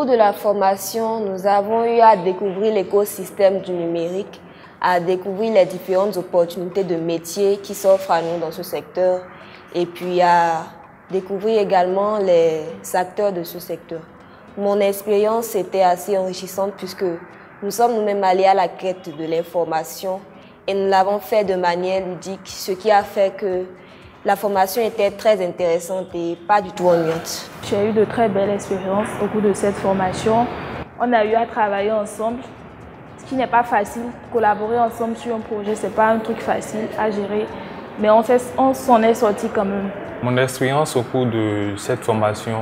cours de la formation, nous avons eu à découvrir l'écosystème du numérique, à découvrir les différentes opportunités de métiers qui s'offrent à nous dans ce secteur et puis à découvrir également les acteurs de ce secteur. Mon expérience était assez enrichissante puisque nous sommes nous-mêmes allés à la quête de l'information et nous l'avons fait de manière ludique, ce qui a fait que la formation était très intéressante et pas du tout ennuyante. J'ai eu de très belles expériences au cours de cette formation. On a eu à travailler ensemble, ce qui n'est pas facile. Collaborer ensemble sur un projet, ce n'est pas un truc facile à gérer, mais on s'en est sorti quand même. Mon expérience au cours de cette formation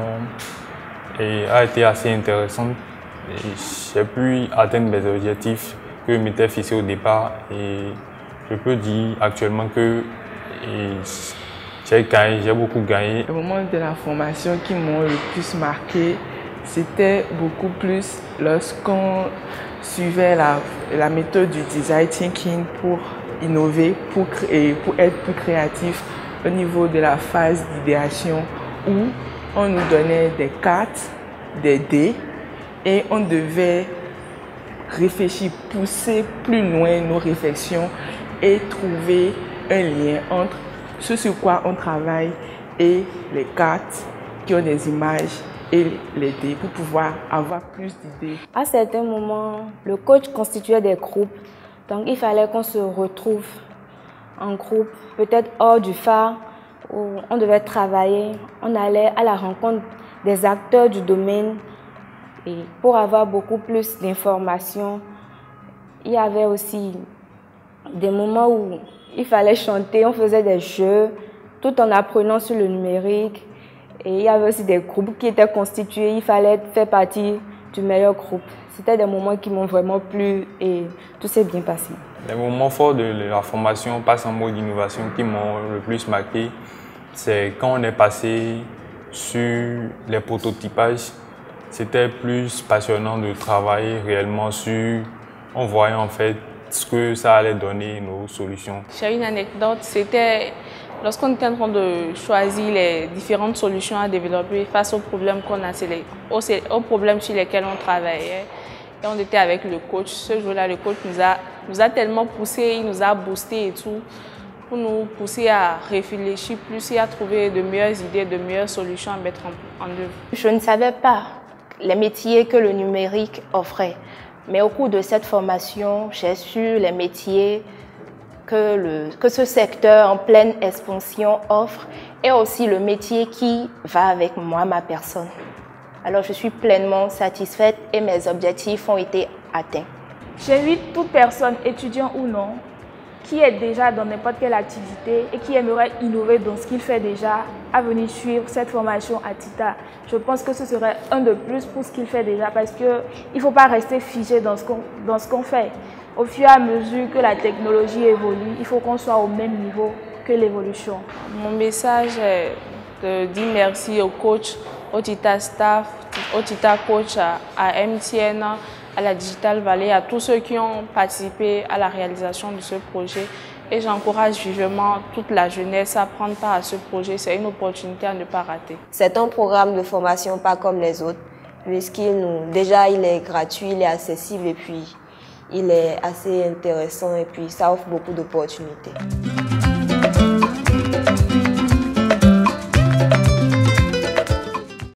a été assez intéressante. J'ai pu atteindre mes objectifs que je m'étais fixés au départ et je peux dire actuellement que j'ai beaucoup gagné. Le moment de la formation qui m'ont le plus marqué, c'était beaucoup plus lorsqu'on suivait la méthode du design thinking pour innover, pour être plus créatif au niveau de la phase d'idéation où on nous donnait des cartes, des dés et on devait réfléchir, pousser plus loin nos réflexions et trouver un lien entre ce sur quoi on travaille et les cartes qui ont des images et les dés pour pouvoir avoir plus d'idées. À certains moments, le coach constituait des groupes, donc il fallait qu'on se retrouve en groupe, peut-être hors du phare où on devait travailler. On allait à la rencontre des acteurs du domaine et pour avoir beaucoup plus d'informations. Il y avait aussi des moments où il fallait chanter, on faisait des jeux tout en apprenant sur le numérique. Et il y avait aussi des groupes qui étaient constitués, il fallait faire partie du meilleur groupe. C'était des moments qui m'ont vraiment plu et tout s'est bien passé. Les moments forts de la formation Passe en mode innovation qui m'ont le plus marqué, c'est quand on est passé sur les prototypages. C'était plus passionnant de travailler réellement sur, on voyait en fait ce que ça allait donner nos solutions. J'ai une anecdote, c'était lorsqu'on était en train de choisir les différentes solutions à développer face aux problèmes qu'on a, aux problèmes sur lesquels on travaillait. Et on était avec le coach. Ce jour-là, le coach nous a tellement poussé, il nous a boosté et tout, pour nous pousser à réfléchir plus et à trouver de meilleures idées, de meilleures solutions à mettre en œuvre. Je ne savais pas les métiers que le numérique offrait. Mais au cours de cette formation, j'ai su les métiers que ce secteur en pleine expansion offre et aussi le métier qui va avec moi, ma personne. Alors je suis pleinement satisfaite et mes objectifs ont été atteints. J'invite toute personne, étudiant ou non, qui est déjà dans n'importe quelle activité et qui aimerait innover dans ce qu'il fait déjà, à venir suivre cette formation à TITA. Je pense que ce serait un de plus pour ce qu'il fait déjà parce qu'il ne faut pas rester figé dans ce qu'on fait. Au fur et à mesure que la technologie évolue, il faut qu'on soit au même niveau que l'évolution. Mon message est de dire merci au coach, au TITA staff, au TITA coach, à MTN, à la Digital Valley, à tous ceux qui ont participé à la réalisation de ce projet. Et j'encourage vivement toute la jeunesse à prendre part à ce projet. C'est une opportunité à ne pas rater. C'est un programme de formation pas comme les autres, déjà il est gratuit, il est accessible et puis il est assez intéressant et puis ça offre beaucoup d'opportunités.